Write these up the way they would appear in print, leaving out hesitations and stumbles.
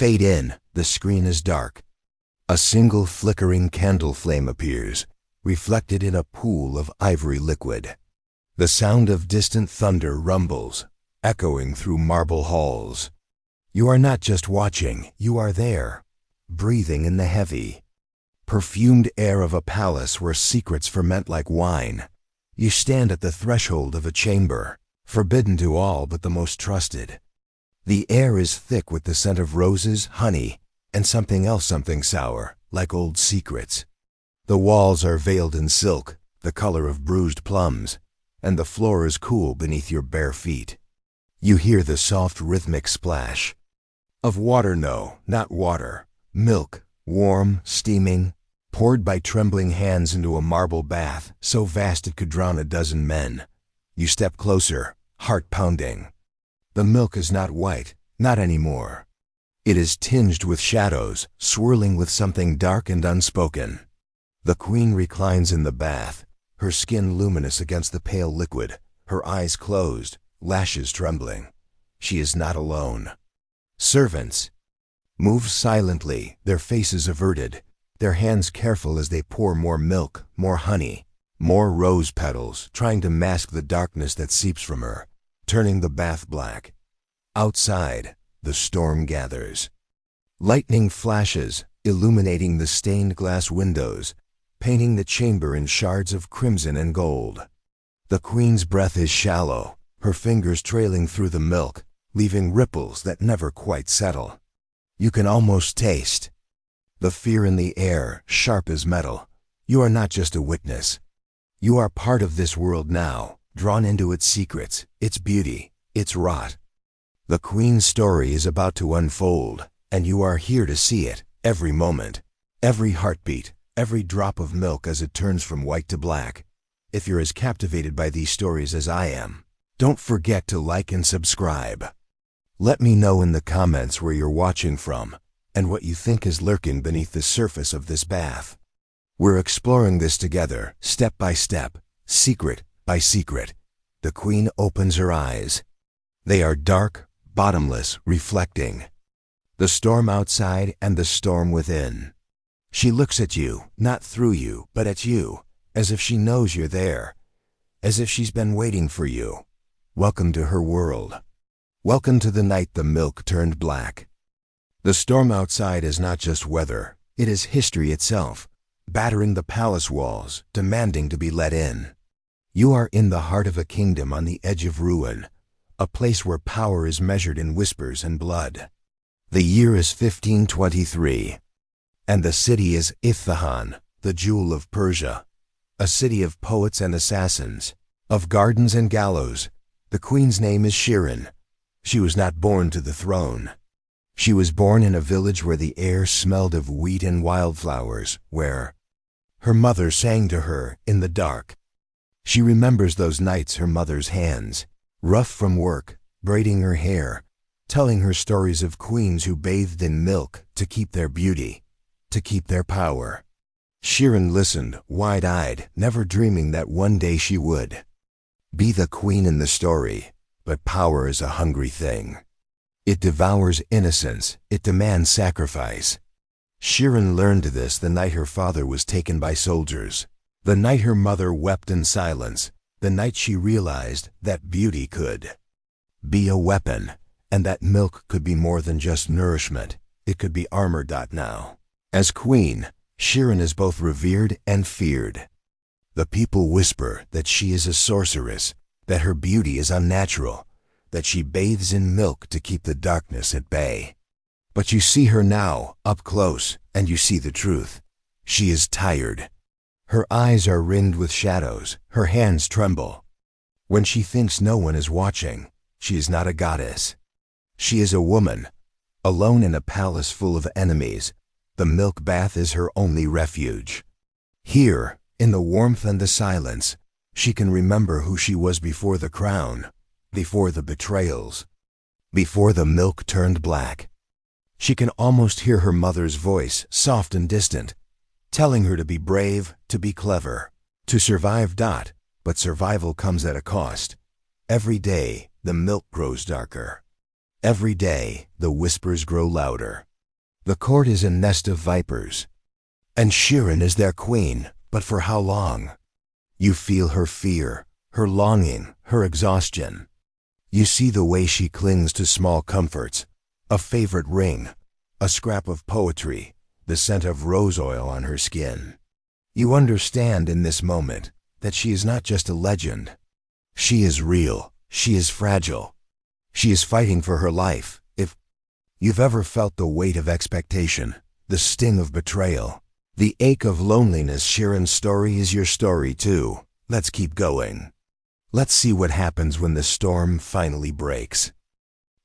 Fade in, the screen is dark. A single flickering candle flame appears, reflected in a pool of ivory liquid. The sound of distant thunder rumbles, echoing through marble halls. You are not just watching, you are there, breathing in the heavy, perfumed air of a palace where secrets ferment like wine. You stand at the threshold of a chamber, forbidden to all but the most trusted. The air is thick with the scent of roses, honey, and something else, something sour, like old secrets. The walls are veiled in silk, the color of bruised plums, and the floor is cool beneath your bare feet. You hear the soft rhythmic splash of water, no, not water, milk, warm, steaming, poured by trembling hands into a marble bath so vast it could drown a dozen men. You step closer, heart pounding. The milk is not white, not anymore. It is tinged with shadows, swirling with something dark and unspoken. The queen reclines in the bath, her skin luminous against the pale liquid, her eyes closed, lashes trembling. She is not alone. Servants move silently, their faces averted, their hands careful as they pour more milk, more honey, more rose petals, trying to mask the darkness that seeps from her, turning the bath black. Outside, the storm gathers. Lightning flashes, illuminating the stained glass windows, painting the chamber in shards of crimson and gold. The queen's breath is shallow, her fingers trailing through the milk, leaving ripples that never quite settle. You can almost taste the fear in the air, sharp as metal. You are not just a witness. You are part of this world now, drawn into its secrets, its beauty, its rot. The queen's story is about to unfold, and you are here to see it, every moment, every heartbeat, every drop of milk as it turns from white to black. If you're as captivated by these stories as I am, don't forget to like and subscribe. Let me know in the comments where you're watching from and what you think is lurking beneath the surface of this bath. We're exploring this together, step by step, secret by secret. The queen opens her eyes. They are dark, bottomless, reflecting the storm outside and the storm within. She looks at you, not through you, but at you, as if she knows you're there, as if she's been waiting for you. Welcome to her world. Welcome to the night the milk turned black. The storm outside is not just weather, it is history itself, battering the palace walls, demanding to be let in. You are in the heart of a kingdom on the edge of ruin, a place where power is measured in whispers and blood. The year is 1523, and the city is Isfahan, the jewel of Persia, a city of poets and assassins, of gardens and gallows. The queen's name is Shirin. She was not born to the throne. She was born in a village where the air smelled of wheat and wildflowers, where her mother sang to her in the dark. She remembers those nights, her mother's hands, rough from work, braiding her hair, telling her stories of queens who bathed in milk to keep their beauty, to keep their power. Shirin listened, wide-eyed, never dreaming that one day she would be the queen in the story. But power is a hungry thing. It devours innocence, it demands sacrifice. Shirin learned this the night her father was taken by soldiers, the night her mother wept in silence, the night she realized that beauty could be a weapon, and that milk could be more than just nourishment, it could be armor. Now, as queen, Shirin is both revered and feared. The people whisper that she is a sorceress, that her beauty is unnatural, that she bathes in milk to keep the darkness at bay. But you see her now, up close, and you see the truth. She is tired. Her eyes are ringed with shadows, her hands tremble. When she thinks no one is watching, she is not a goddess. She is a woman, alone in a palace full of enemies. The milk bath is her only refuge. Here, in the warmth and the silence, she can remember who she was before the crown, before the betrayals, before the milk turned black. She can almost hear her mother's voice, soft and distant, telling her to be brave, to be clever, to survive. But survival comes at a cost. Every day, the milk grows darker. Every day, the whispers grow louder. The court is a nest of vipers, and Shirin is their queen, but for how long? You feel her fear, her longing, her exhaustion. You see the way she clings to small comforts, a favorite ring, a scrap of poetry, the scent of rose oil on her skin. You understand in this moment that she is not just a legend. She is real. She is fragile. She is fighting for her life. If you've ever felt the weight of expectation, the sting of betrayal, the ache of loneliness, Shirin's story is your story too. Let's keep going. Let's see what happens when the storm finally breaks.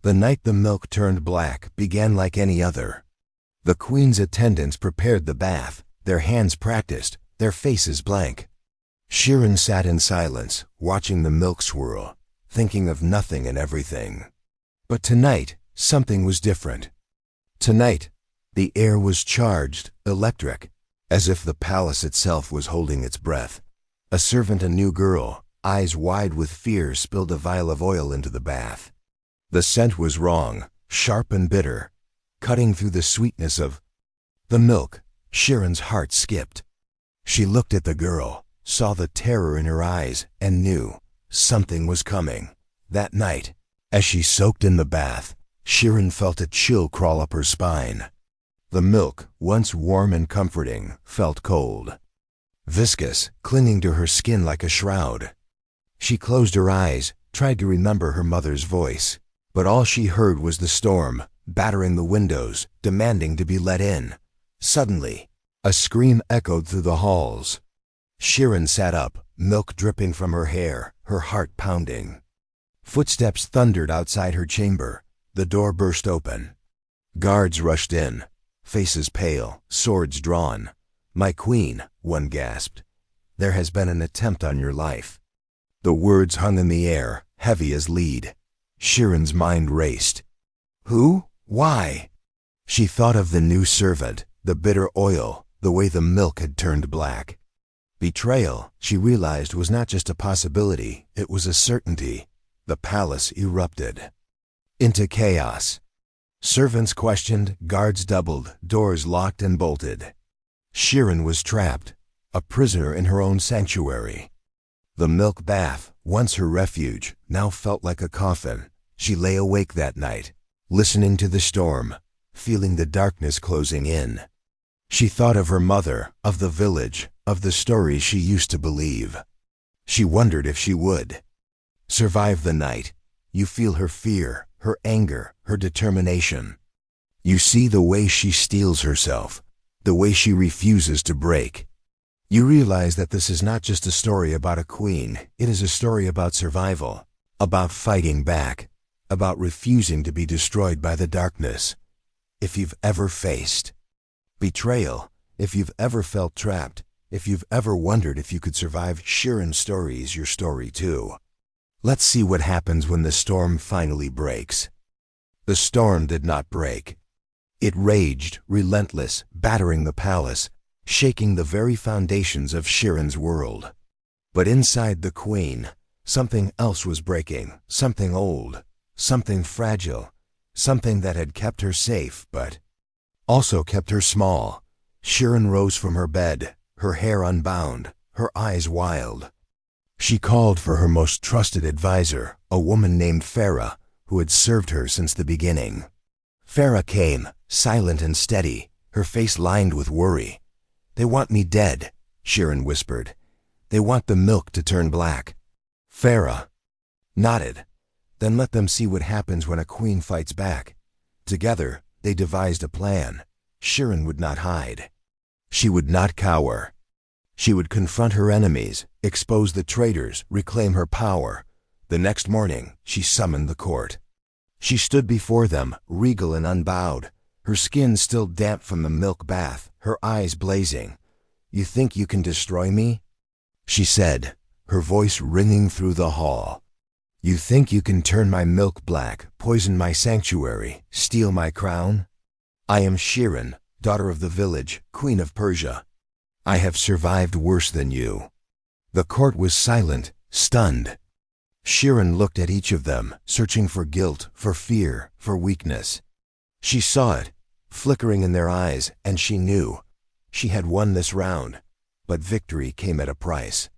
The night the milk turned black began like any other. The queen's attendants prepared the bath, their hands practiced, their faces blank. Shirin sat in silence, watching the milk swirl, thinking of nothing and everything. But tonight, something was different. Tonight, the air was charged, electric, as if the palace itself was holding its breath. A servant, a new girl, eyes wide with fear, spilled a vial of oil into the bath. The scent was wrong, sharp and bitter, cutting through the sweetness of the milk. Shirin's heart skipped. She looked at the girl, saw the terror in her eyes, and knew something was coming. That night, as she soaked in the bath, Shirin felt a chill crawl up her spine. The milk, once warm and comforting, felt cold, viscous, clinging to her skin like a shroud. She closed her eyes, tried to remember her mother's voice, but all she heard was the storm, battering the windows, demanding to be let in. Suddenly, a scream echoed through the halls. Shirin sat up, milk dripping from her hair, her heart pounding. Footsteps thundered outside her chamber. The door burst open. Guards rushed in, faces pale, swords drawn. "My queen," one gasped. "There has been an attempt on your life." The words hung in the air, heavy as lead. Shirin's mind raced. Who? Why? She thought of the new servant, the bitter oil, the way the milk had turned black. Betrayal, she realized, was not just a possibility, it was a certainty. The palace erupted into chaos. Servants questioned, guards doubled, doors locked and bolted. Shirin was trapped, a prisoner in her own sanctuary. The milk bath, once her refuge, now felt like a coffin. She lay awake that night, listening to the storm, feeling the darkness closing in. She thought of her mother, of the village, of the stories she used to believe. She wondered if she would survive the night. You feel her fear, her anger, her determination. You see the way she steels herself, the way she refuses to break. You realize that this is not just a story about a queen, it is a story about survival, about fighting back, about refusing to be destroyed by the darkness. If you've ever faced betrayal, if you've ever felt trapped, if you've ever wondered if you could survive, Shirin's story is your story too. Let's see what happens when the storm finally breaks. The storm did not break. It raged, relentless, battering the palace, shaking the very foundations of Shirin's world. But inside the queen, something else was breaking, something old, something fragile, something that had kept her safe but also kept her small. Shirin rose from her bed, her hair unbound, her eyes wild. She called for her most trusted advisor, a woman named Farah, who had served her since the beginning. Farah came, silent and steady, her face lined with worry. "They want me dead," Shirin whispered. "They want the milk to turn black." Farah nodded. "Then let them see what happens when a queen fights back." Together, they devised a plan. Shirin would not hide. She would not cower. She would confront her enemies, expose the traitors, reclaim her power. The next morning, she summoned the court. She stood before them, regal and unbowed, her skin still damp from the milk bath, her eyes blazing. "You think you can destroy me?" she said, her voice ringing through the hall. "You think you can turn my milk black, poison my sanctuary, steal my crown? I am Shirin, daughter of the village, queen of Persia. I have survived worse than you." The court was silent, stunned. Shirin looked at each of them, searching for guilt, for fear, for weakness. She saw it, flickering in their eyes, and she knew she had won this round. But victory came at a price.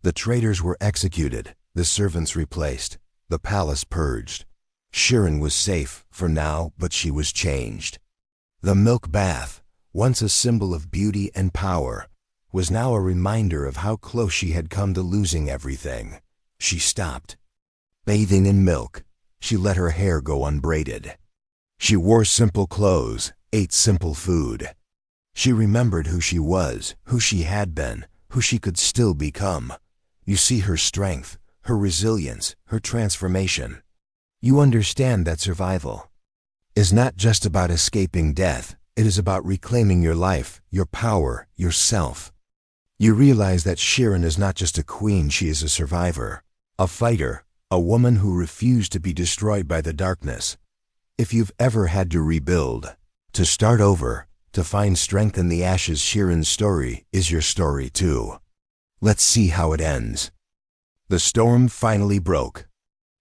The traitors were executed, the servants replaced, the palace purged. Shirin was safe for now, but she was changed. The milk bath, once a symbol of beauty and power, was now a reminder of how close she had come to losing everything. She stopped. Bathing in milk, she let her hair go unbraided. She wore simple clothes, ate simple food. She remembered who she was, who she had been, who she could still become. You see her strength, her resilience, her transformation. You understand that survival is not just about escaping death, it is about reclaiming your life, your power, yourself. You realize that Shirin is not just a queen, she is a survivor, a fighter, a woman who refused to be destroyed by the darkness. If you've ever had to rebuild, to start over, to find strength in the ashes, Shirin's story is your story too. Let's see how it ends. The storm finally broke.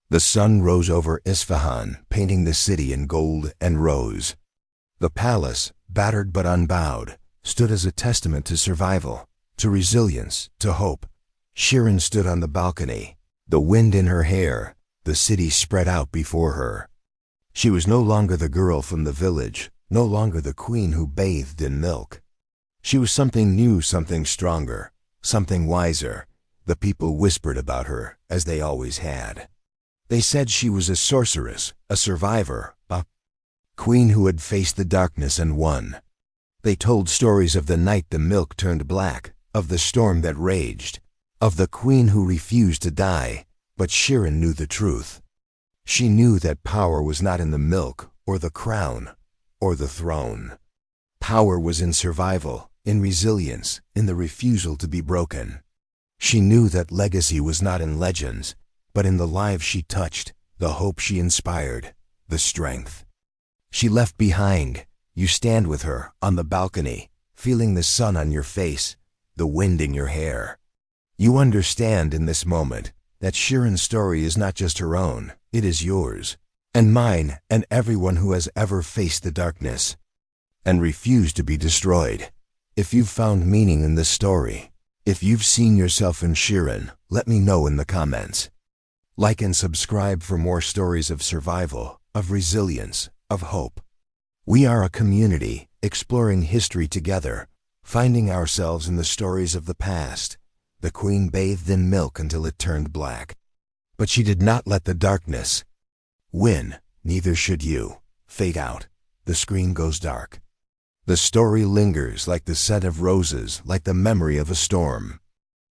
The sun rose over Isfahan, painting the city in gold and rose. The palace, battered but unbowed, stood as a testament to survival, to resilience, to hope. Shirin stood on the balcony, the wind in her hair, the city spread out before her. She was no longer the girl from the village, no longer the queen who bathed in milk. She was something new, something stronger, something wiser. The people whispered about her, as they always had. They said she was a sorceress, a survivor, a queen who had faced the darkness and won. They told stories of the night the milk turned black, of the storm that raged, of the queen who refused to die. But Shirin knew the truth. She knew that power was not in the milk, or the crown, or the throne. Power was in survival, in resilience, in the refusal to be broken. She knew that legacy was not in legends, but in the lives she touched, the hope she inspired, the strength she left behind. You stand with her on the balcony, feeling the sun on your face, the wind in your hair. You understand in this moment that Shirin's story is not just her own, it is yours, and mine, and everyone who has ever faced the darkness and refused to be destroyed. If you've found meaning in this story, if you've seen yourself in Shirin, let me know in the comments. Like and subscribe for more stories of survival, of resilience, of hope. We are a community, exploring history together, finding ourselves in the stories of the past. The queen bathed in milk until it turned black. But she did not let the darkness win, neither should you. Fade out. The screen goes dark. The story lingers like the scent of roses, like the memory of a storm.